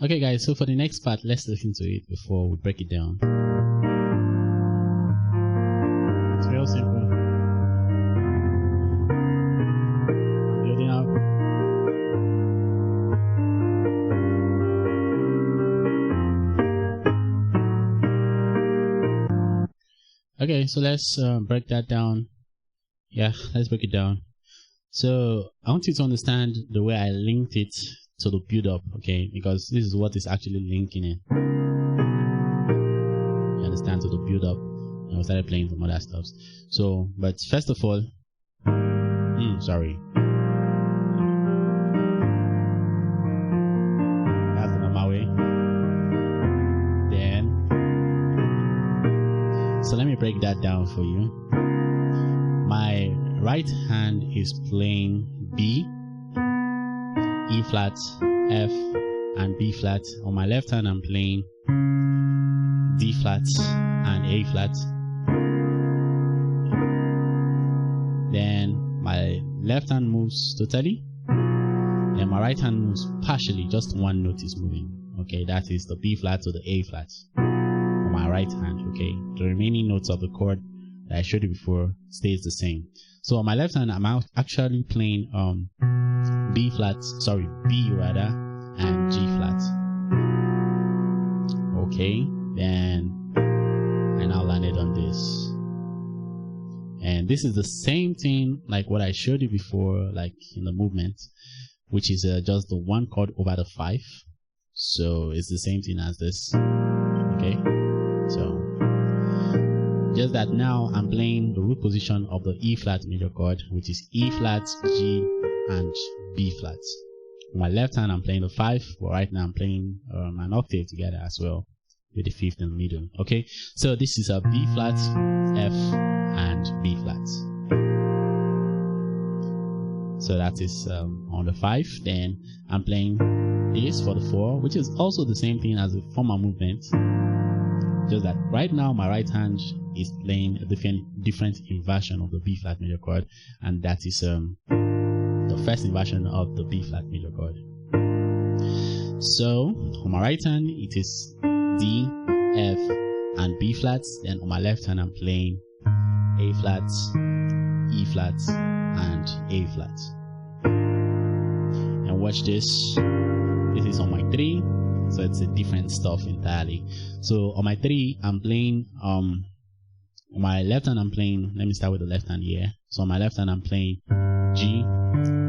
Okay guys, so for the next part, let's listen to it before we break it down. It's real simple. I'm building up. Okay, so let's break that down. Yeah, let's break it down. So I want you to understand the way I linked it to the build up, okay? Because this is what is actually linking it. You understand, to the build up, and we started playing some other stuff. So, but first of all, sorry. That's the normal way. Then, so let me break that down for you. My right hand is playing B, E flat, F, and B flat. On my left hand, I'm playing D flat and A flat. Then my left hand moves totally. Then my right hand moves partially. Just one note is moving. Okay, that is the B flat to the A flat on my right hand. Okay, the remaining notes of the chord that I showed you before stays the same. So on my left hand, I'm actually playing B rather, and G flat. Okay, then I now landed on this. And this is the same thing like what I showed you before, like in the movement, which is just the one chord over the 5. So it's the same thing as this. Okay, so just that now I'm playing the root position of the E flat major chord, which is E flat, G, and B flat. On my left hand, I'm playing the 5, but right now I'm playing an octave together as well, with the 5th in the middle. Okay, so this is a B flat, F, and B flat. So that is on the 5. Then I'm playing this for the 4, which is also the same thing as the former movement. Just that right now my right hand is playing a different inversion of the B flat major chord, and that is the first inversion of the B flat major chord. So on my right hand it is D, F, and B flats. Then on my left hand I'm playing A flat, E flat, and A flat. And watch this. This is on my 3. So it's a different stuff entirely. So on my 3, I'm playing on my left hand I'm playing, let me start with the left hand here. So on my left hand I'm playing G,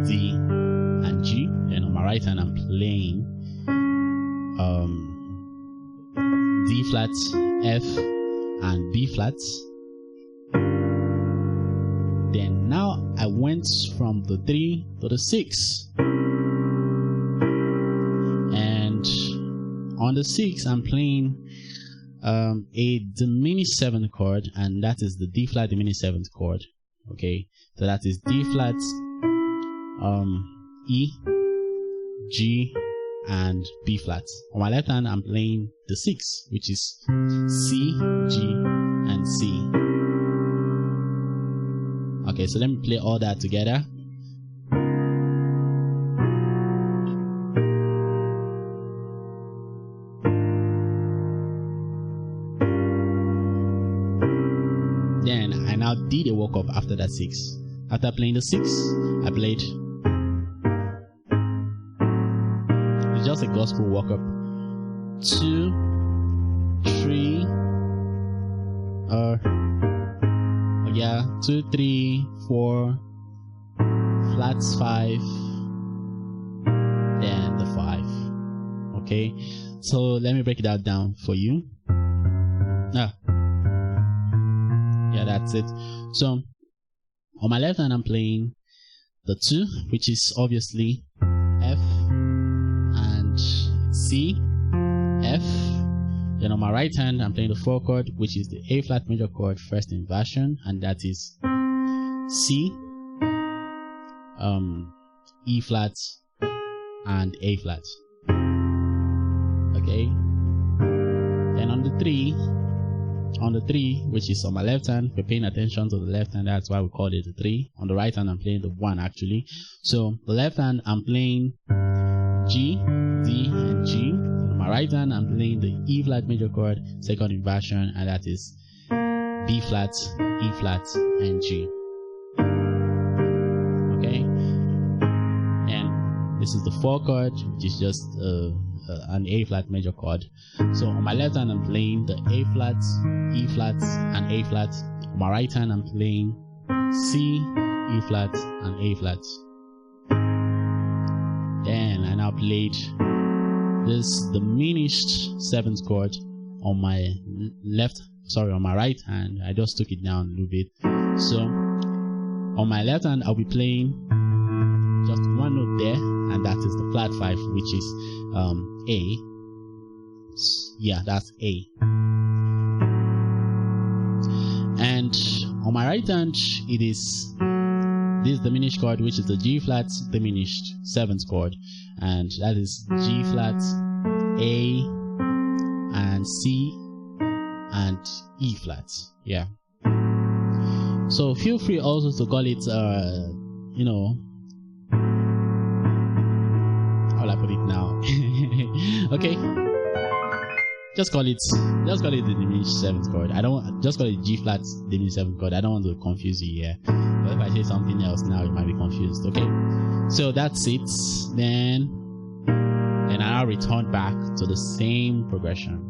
D, and G. And on my right hand I'm playing D flat, F, and B flat. Then now I went from the 3 to the 6. On the 6, I'm playing a diminished 7th chord, and that is the D flat diminished 7th chord. Okay, so that is D flat, E, G, and B flat. On my left hand, I'm playing the 6, which is C, G, and C. Okay, so let me play all that together. Then I now did a walk up after that 6. After playing the 6, I played. It's just a gospel walk up. 2, 3, 2, 3, 4, flats 5, then the 5. Okay, so let me break that down for you. Yeah, that's it. So on my left hand I'm playing the 2, which is obviously F and C, F. Then on my right hand I'm playing the 4 chord, which is the A flat major chord first inversion, and that is C, E flat, and A flat. Okay, then on the 3, which is on my left hand, we're paying attention to the left hand, that's why we call it the 3. On the right hand I'm playing the 1 actually. So the left hand I'm playing G, D, and G. right hand, I'm playing the E flat major chord, second inversion, and that is B flat, E flat, and G. Okay, and this is the 4 chord, which is just an A flat major chord. So on my left hand, I'm playing the A flat, E flat, and A flat. On my right hand, I'm playing C, E flat, and A flat. Then I now played this diminished 7th chord on my on my right hand. I just took it down a little bit. So on my left hand, I'll be playing just one note there, and that is the flat 5, which is A. Yeah, that's A. And on my right hand, it is this diminished chord, which is the G flat diminished 7th chord, and that is G flat, A, and C, and E flat. Yeah. So feel free also to call it, you know, how will I put it now? Okay. Just call it the diminished 7th chord. I don't just call it G flat diminished 7th chord. I don't want to confuse you here. But if I say something else now, you might be confused. Okay. So that's it. Then I'll return back to the same progression.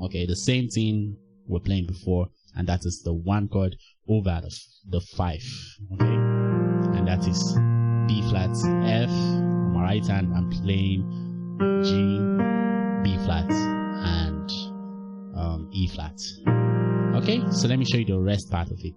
Okay, the same thing we're playing before, and that is the 1 chord over the 5. Okay, and that is B flat F. On my right hand, I'm playing G, B flat, and E flat. Okay, so let me show you the rest part of it.